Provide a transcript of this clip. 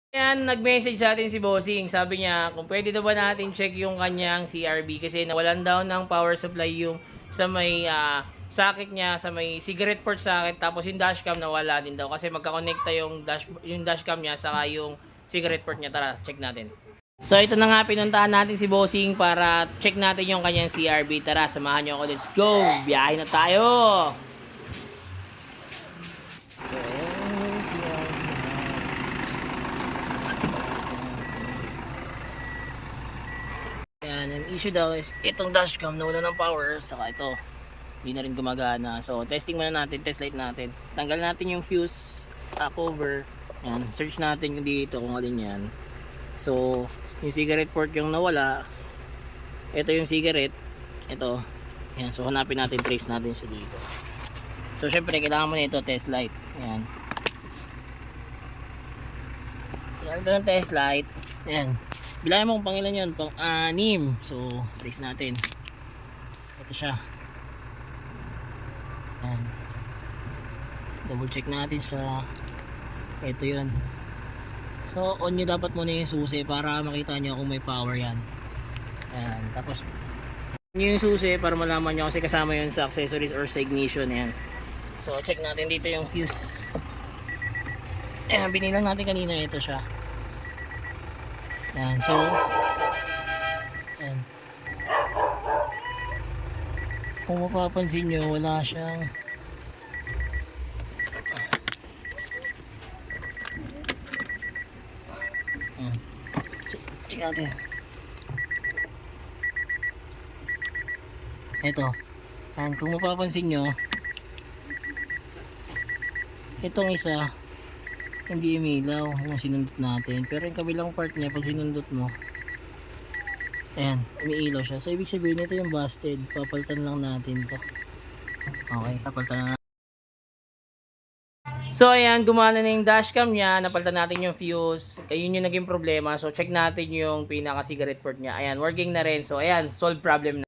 Ayan, nag-message sa atin si Bossing. Sabi niya kung pwede daw ba natin check yung kanyang CRB kasi nawalan daw ng power supply yung sa may socket niya, sa may cigarette port socket, tapos yung dashcam nawala din daw kasi magkakonekta yung dashcam niya saka yung cigarette port niya. Tara, check natin. So ito na nga, pinuntahan natin si Bossing para check natin yung kanyang CRB. Tara, samahan niyo ako. Let's go! Biyahe na tayo! So, ayan yung CRB. Ayan, ang issue daw is itong dashcam nawala ng power, saka ito hindi na rin gumagana. So testing muna natin, test light natin. Tanggal natin yung fuse cover. Ayan, search natin yung dito kung alin yan. So yung cigarette port yung nawala, ito yung cigarette, ito. Ayan, so hanapin natin, trace natin siya dito. So syempre kailangan mo na ito, test light. Ayan, kailangan ito ng test light. Ayan, bilangin mo kung pangilan yun, pang-anim. So trace natin, ito siya. Ayan, double check natin sa ito yun. So on nyo dapat muna yung susi para makita nyo kung may power yan. Ayan, tapos on nyo yung susi para malaman nyo kasi kasama yun sa accessories or sa ignition. Ayan, so check natin dito yung fuse. Ayan, binilang natin kanina, ito siya. Ayan, so ayan, kung mapapansin nyo wala siyang check natin. Ito, ayan, kung mapapansin nyo itong isa hindi umilaw kung sinundot natin, pero yung kabilang part niya pag sinundot mo, ayan, umiilaw siya. So ibig sabihin ito yung busted, papalitan lang natin to. Okay, papalitan na. So ayan, gumana na yung dashcam niya, napalitan natin yung fuse, ayun yung naging problema. So check natin yung pinaka cigarette port niya, ayan, working na rin. So ayan, solve problem na.